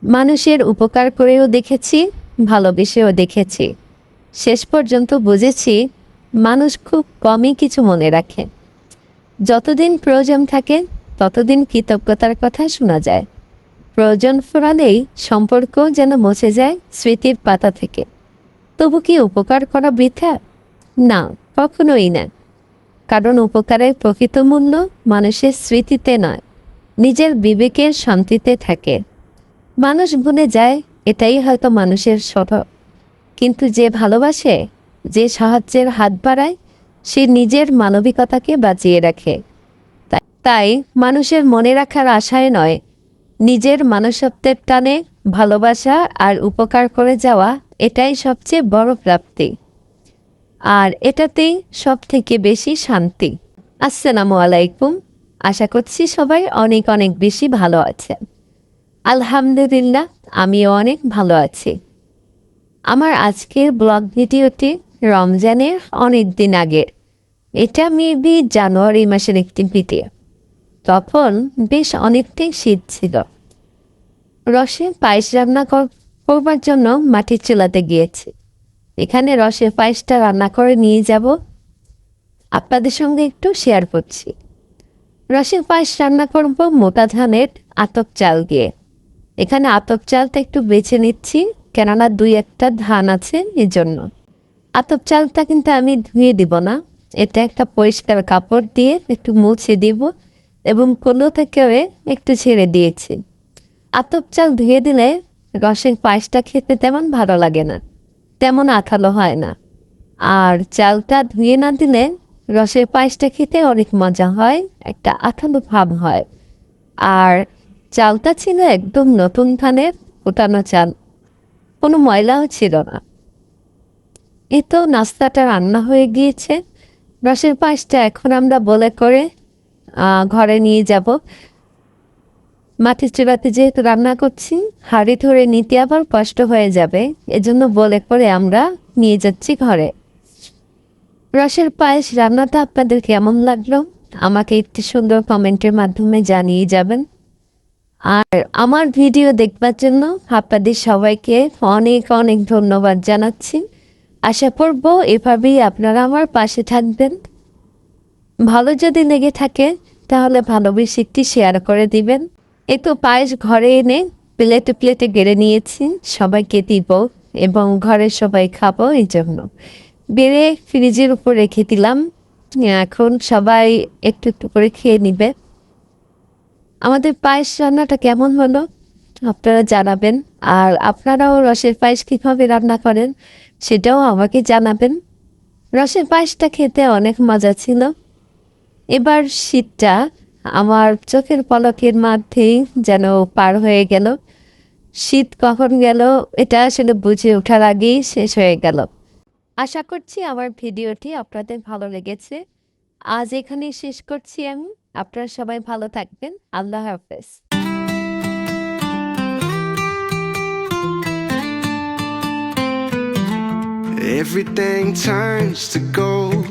মানুষের উপকার করেও দেখেছি, ভালোবেসেও দেখেছি। শেষ পর্যন্ত বুঝেছি মানুষ খুব কমই কিছু মনে রাখে। যতদিন প্রয়োজন থাকে ততদিন কৃতজ্ঞতার কথা শোনা যায়। প্রয়োজন ফুরালেই সম্পর্ক যেন মুছে যায় স্মৃতির পাতা থেকে। তবু কি উপকার করা বৃথা? না, কখনোই না। কারণ উপকারের প্রকৃত মূল্য মানুষের স্মৃতিতে নয়, নিজের বিবেকের শান্তিতে থাকে। মানুষ ভুলে যায়, এটাই হয়তো মানুষের স্বভাব। কিন্তু যে ভালোবাসে, যে সাহায্যের হাত বাড়ায়, সে নিজের মানবিকতাকে বাঁচিয়ে রাখে। তাই মানুষের মনে রাখার আশায় নয়, নিজের মনুষ্যত্বের টানে ভালোবাসা আর উপকার করে যাওয়া, এটাই সবচেয়ে বড় প্রাপ্তি। আর এটাতেই সব থেকে বেশি শান্তি। আসসালামু আলাইকুম। আশা করছি সবাই অনেক অনেক বেশি ভালো আছেন। আলহামদুলিল্লাহ, আমিও অনেক ভালো আছি। আমার আজকের ব্লগ ভিডিওটি রমজানের অনেক দিন আগের। এটা মেবি জানুয়ারি মাসের একটি ভিডিও। তখন বেশ অনেকটাই শীত ছিল। রসে পায়েস রান্না করবার জন্য মাটির চুলাতে গিয়েছি। এখানে রসের পায়েসটা রান্না করে নিয়ে যাব, আপনাদের সঙ্গে একটু শেয়ার করছি। রসের পায়েস রান্না করব মোটা ধানের আতপ চাল দিয়ে। এখানে আতপ চালটা একটু বেছে নিচ্ছি, কেননা 2-1টা ধান আছে এজন্য। আতপ চালটা কিন্তু আমি ধুয়ে দিব না, এটা একটা পরিষ্কার কাপড় দিয়ে একটু মুছে দিব এবং কোলো থেকেও একটু ছেড়ে দিয়েছি। আতপ চাল ধুয়ে দিলে রসের পায়েসটা খেতে তেমন ভালো লাগে না, তেমন আঠালো হয় না। আর চালটা ধুয়ে না দিলে রসের পায়েসটা খেতে অনেক মজা হয়, একটা আঠালো ভাব হয়। আর চালটা ছিল একদম নতুন ধানের ফুটানো চাল, কোনো ময়লাও ছিল না। এই তো নাস্তাটা রান্না হয়ে গিয়েছে। রসের পায়েসটা এখন আমরা বলে করে ঘরে নিয়ে যাব। মাটির চুলাতে যেহেতু রান্না করছি, হাঁড়ি ধরে নিতে আবার কষ্ট হয়ে যাবে, এজন্য বলে করে আমরা নিয়ে যাচ্ছি ঘরে। রসের পায়েস রান্নাটা আপনাদের কেমন লাগলো আমাকে একটি সুন্দর কমেন্টের মাধ্যমে জানিয়ে যাবেন। আর আমার ভিডিও দেখবার জন্য আপনাদের সবাইকে অনেক অনেক ধন্যবাদ জানাচ্ছি। আশা করব এভাবেই আপনারা আমার পাশে থাকবেন। ভালো যদি লেগে থাকে তাহলে ভালোবেসে একটি শেয়ার করে দিবেন। একটু পায়েস ঘরে এনে প্লেটে প্লেটে গেড়ে নিয়েছি, সবাইকে দিব এবং ঘরের সবাই খাবো, এই জন্য বেড়ে ফ্রিজের উপর রেখে দিলাম। এখন সবাই একটু একটু করে খেয়ে নিবে। আমাদের পায়েস রান্নাটা কেমন হলো আপনারা জানাবেন। আর আপনারাও রসের পায়েস কীভাবে রান্না করেন সেটাও আমাকে জানাবেন। রসের পায়েসটা খেতে অনেক মজা ছিল। এবার শীতটা আমার চোখের পলকের মধ্যেই যেন পার হয়ে গেল। শীত কখন গেল এটা আসলে বুঝে ওঠার আগেই শেষ হয়ে গেল। আশা করছি আমার ভিডিওটি আপনাদের ভালো লেগেছে। আজ এখানেই শেষ করছি আমি। আপনারা সবাই ভালো থাকবেন। আল্লাহ হাফেজ। Everything turns to gold